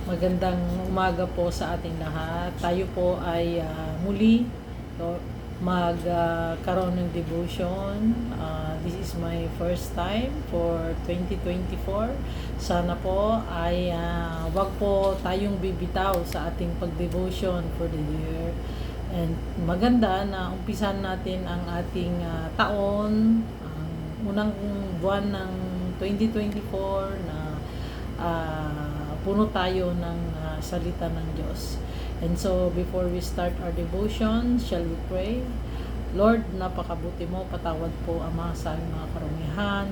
Magandang umaga po sa ating lahat. Tayo po ay muli magkaroon ng devotion. This is my first time for 2024. Sana po ay wag po tayong bibitaw sa ating pag-devotion for the year. And maganda na umpisan natin ang ating taon, ang unang buwan ng 2024 na puno tayo ng salita ng Diyos. And so, before we start our devotion, shall we pray? Lord, napakabuti mo, patawad po, Ama, sa aming mga karumihan.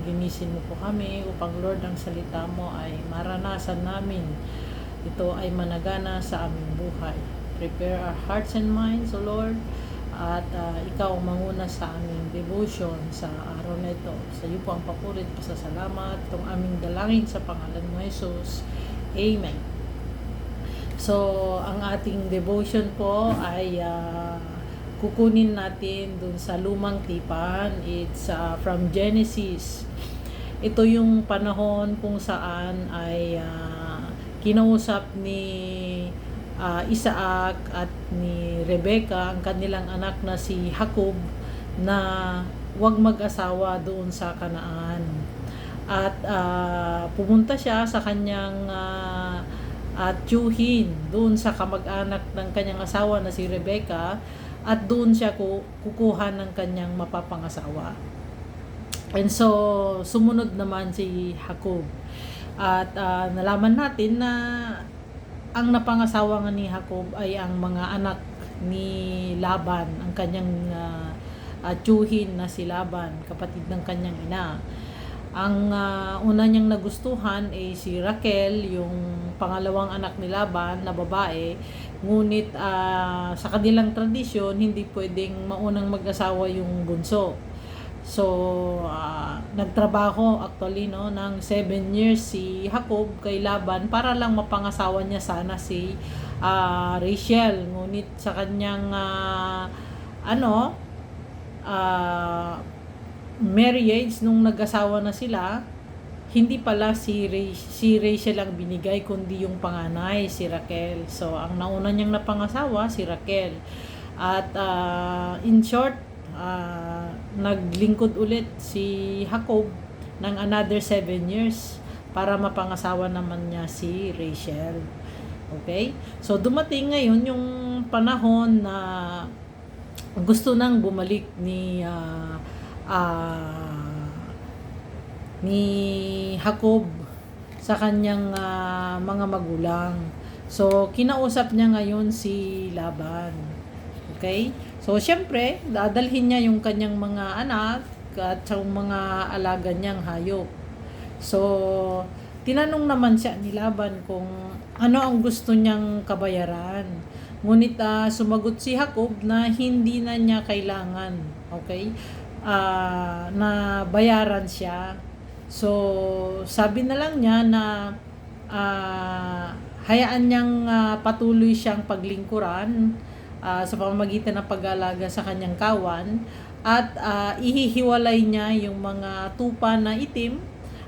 Ginisin mo po kami upang, Lord, ang salita mo ay maranasan namin. Ito ay managana sa aming buhay. Prepare our hearts and minds, O Lord, at ikaw manguna sa aming devotion sa araw na ito. Sa iyo po ang papurit, pasasalamat, itong aming dalangin sa pangalan mo, Jesus. Amen. So, ang ating devotion po ay kukunin natin dun sa lumang tipan. It's from Genesis. Ito yung panahon kung saan ay kinausap ni Isaac at ni Rebecca, ang kanilang anak na si Jacob, na huwag mag-asawa doon sa Kanaan. At pumunta siya sa kanyang tiyuhin doon sa kamag-anak ng kanyang asawa na si Rebecca, at doon siya kukuha ng kanyang mapapangasawa. And so, sumunod naman si Jacob. At nalaman natin na ang napangasawa nga ni Jacob ay ang mga anak ni Laban, ang kanyang tiyuhin na si Laban, kapatid ng kanyang ina. Ang una niyang nagustuhan ay si Raquel, yung pangalawang anak ni Laban na babae. Ngunit sa kanilang tradisyon, hindi pwedeng maunang mag-asawa yung bunso. So, nagtrabaho actually ng 7 years si Jacob kay Laban para lang mapangasawa niya sana si Rachel. Ngunit sa kanyang marriage, nung nag-asawa na sila, hindi pala si Rachel ang binigay, kundi yung panganay, si Raquel. So, ang nauna niyang napangasawa, si Raquel. At in short, naglingkod ulit si Jacob ng another 7 years para mapangasawa naman niya si Rachel. Okay? So, dumating ngayon yung panahon na gusto nang bumalik ni Jacob sa kanyang mga magulang. So, kinausap niya ngayon si Laban. Okay? So, syempre, dadalhin niya yung kanyang mga anak at yung mga alaga niyang hayop. So, tinanong naman siya ni Laban kung ano ang gusto niyang kabayaran. Ngunit sumagot si Jacob na hindi na niya kailangan, okay, na bayaran siya. So, sabi na lang niya na hayaan niyang patuloy siyang paglingkuran sa pamamagitan ng pag-aalaga sa kanyang kawan, at ihihiwalay niya yung mga tupa na itim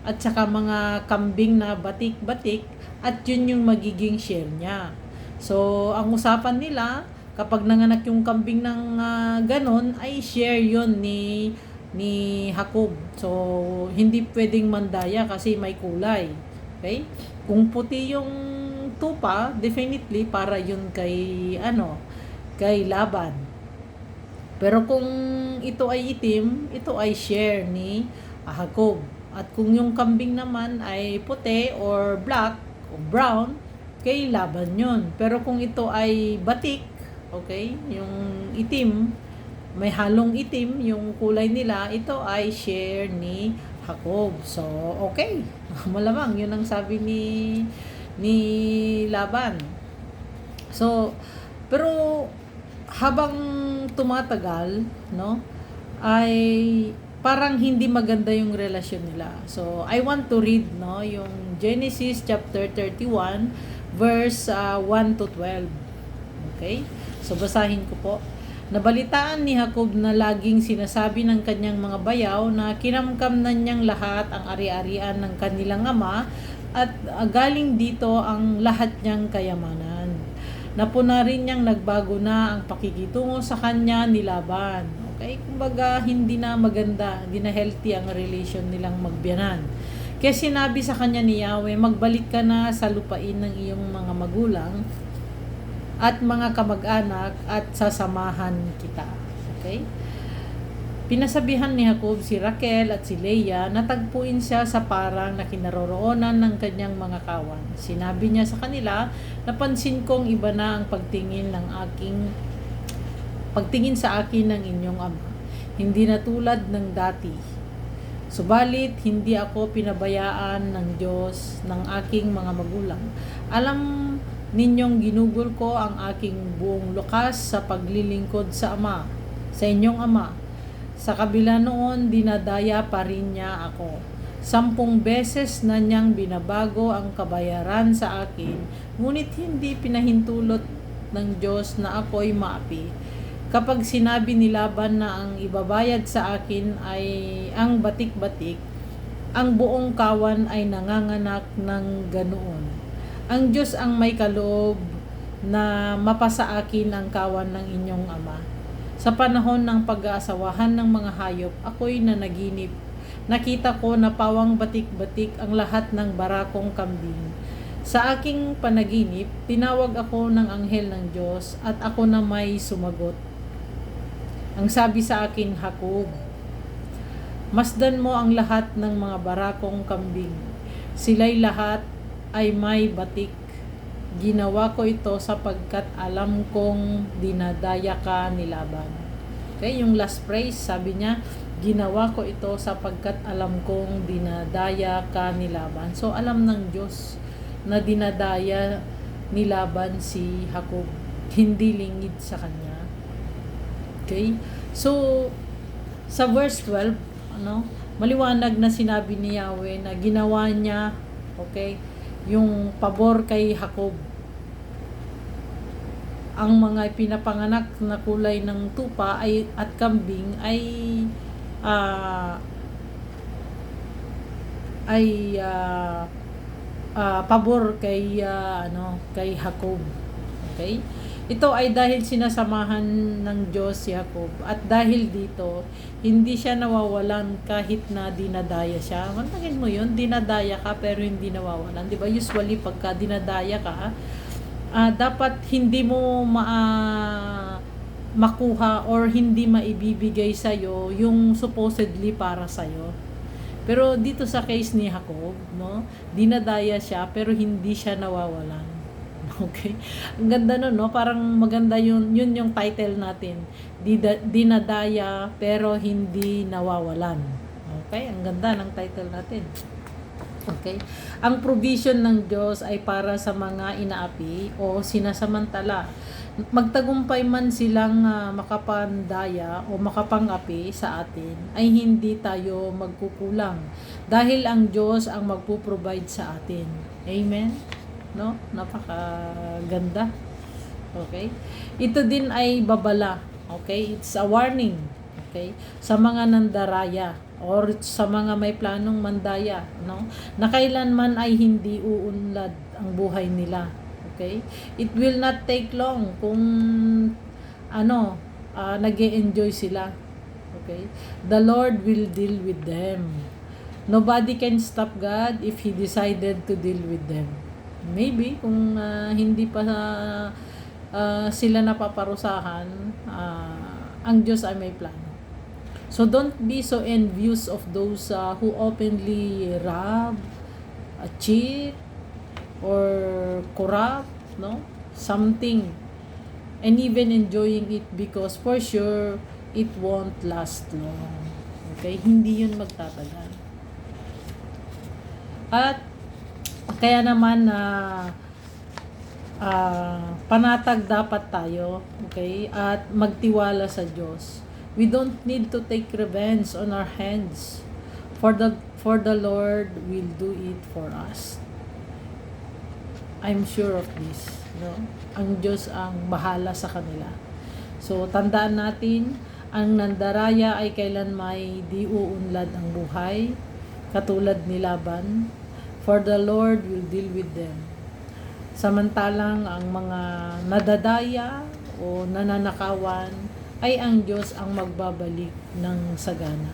at saka mga kambing na batik-batik, at yun yung magiging share niya. So, ang usapan nila, kapag nanganak yung kambing ng ganon, ay share yun ni Jacob. So, hindi pwedeng mandaya kasi may kulay. Okay? Kung puti yung tupa, definitely para yun kay Laban. Pero kung ito ay itim, ito ay share ni Jacob. At kung yung kambing naman ay puti or black o brown, kay Laban yun. Pero kung ito ay batik, okay, yung itim, may halong itim yung kulay nila, ito ay share ni Jacob. So, okay. Malamang yun ang sabi ni Laban. So, pero habang tumatagal, ay parang hindi maganda yung relasyon nila. So, I want to read, yung Genesis chapter 31, verse 1 to 12. Okay? So, basahin ko po. Nabalitaan ni Jacob na laging sinasabi ng kanyang mga bayaw na kinamkam na niyang lahat ang ari-arian ng kanilang ama, at galing dito ang lahat niyang kayamanan. Napuna rin niyang nagbago na ang pakikitungo sa kanya ni Laban. Okay? Kumbaga, hindi na maganda, hindi na healthy ang relation nilang magbiyanan. Kaya sinabi sa kanya ni Yahweh, magbalik ka na sa lupain ng iyong mga magulang at mga kamag-anak at sasamahan kita. Okay? Pinasabihan ni Jacob si Raquel at si Leah na tagpuin siya sa parang na kinaroroonan ng kanyang mga kawan. Sinabi niya sa kanila, napansin kong iba na ang pagtingin sa akin ng inyong ama. Hindi na tulad ng dati. Subalit, hindi ako pinabayaan ng Diyos ng aking mga magulang. Alam ninyong ginugol ko ang aking buong lukas sa paglilingkod sa inyong ama. Sa kabila noon, dinadaya pa rin niya ako. 10 beses na niyang binabago ang kabayaran sa akin, ngunit hindi pinahintulot ng Diyos na ako'y maapi. Kapag sinabi ni Laban na ang ibabayad sa akin ay ang batik-batik, ang buong kawan ay nanganganak ng ganoon. Ang Diyos ang may kaloob na mapasa akin ang kawan ng inyong ama. Sa panahon ng pag-aasawahan ng mga hayop, ako'y nanaginip. Nakita ko na pawang batik-batik ang lahat ng barakong kambing. Sa aking panaginip, tinawag ako ng anghel ng Diyos at ako na may sumagot. Ang sabi sa akin, Jacob, masdan mo ang lahat ng mga barakong kambing. Sila'y lahat ay may batik. Ginawa ko ito sapagkat alam kong dinadaya ka ni Laban. Okay, yung last phrase, sabi niya, ginawa ko ito sapagkat alam kong dinadaya ka ni Laban. So, alam ng Diyos na dinadaya ni Laban si Jacob. Hindi lingid sa kanya. Okay? So, sa verse 12, maliwanag na sinabi ni Yahweh na ginawa niya, okay, yung pabor kay Jacob. Ang mga pinapanganak na kulay ng tupa at kambing ay pabor kay Jacob. Okay? Ito ay dahil sinasamahan ng Diyos si Jacob, at dahil dito hindi siya nawawalan kahit na dinadaya siya. Mantagin mo yun, dinadaya ka pero hindi nawawalan. Di ba? Usually pagka dinadaya ka, dapat hindi mo makuha or hindi maibibigay sa'yo yung supposedly para sa'yo. Pero dito sa case ni Jacob, dinadaya siya pero hindi siya nawawalan. Okay? Ang ganda nun, Parang maganda yun yung title natin. Dinadaya pero hindi nawawalan. Okay? Ang ganda ng title natin. Okay? Ang provision ng Diyos ay para sa mga inaapi o sinasamantala. Magtagumpay man silang makapandaya o makapangapi sa atin, ay hindi tayo magkukulang. Dahil ang Diyos ang magpo-provide sa atin. Amen? Napakaganda. Okay? Ito din ay babala. Okay? It's a warning. Okay? Sa mga nandaraya or sa mga may planong mandaya, na kailanman ay hindi uunlad ang buhay nila. Okay? It will not take long kung nag-e-enjoy sila. Okay? The Lord will deal with them. Nobody can stop God if He decided to deal with them. Maybe kung hindi pa sila napaparusahan, ang Diyos ay may plano. So don't be so envious of those who openly rob, cheat, or corrupt, something, and even enjoying it, because for sure it won't last long. Okay, hindi yun magtatagal. At kaya naman panatag dapat tayo, okay, at magtiwala sa Diyos. We don't need to take revenge on our hands, for the Lord will do it for us. I'm sure of this. Ang Diyos ang bahala sa kanila. So tandaan natin, ang nandaraya ay kailanmay di uunlad ang buhay, katulad ni Laban. for the Lord will deal with them. Samantalang ang mga nadadaya o nananakawan ay ang Diyos ang magbabalik ng sagana.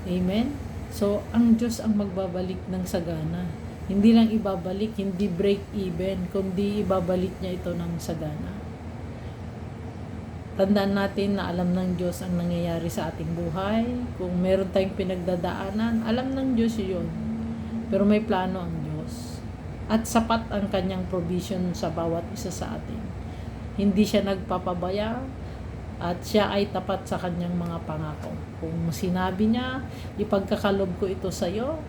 Amen? So, ang Diyos ang magbabalik ng sagana. Hindi lang ibabalik, hindi break even, kundi ibabalik niya ito ng sagana. Tandaan natin na alam ng Diyos ang nangyayari sa ating buhay. Kung meron tayong pinagdadaanan, alam ng Diyos yun. Pero may plano ang Diyos. At sapat ang kanyang provision sa bawat isa sa atin. Hindi siya nagpapabaya at siya ay tapat sa kanyang mga pangako. Kung sinabi niya, ipagkakalob ko ito sa iyo,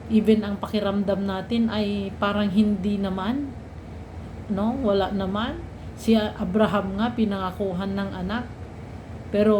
even ang pakiramdam natin ay parang hindi naman, no? Wala naman. Si Abraham nga pinangakuhan ng anak. Pero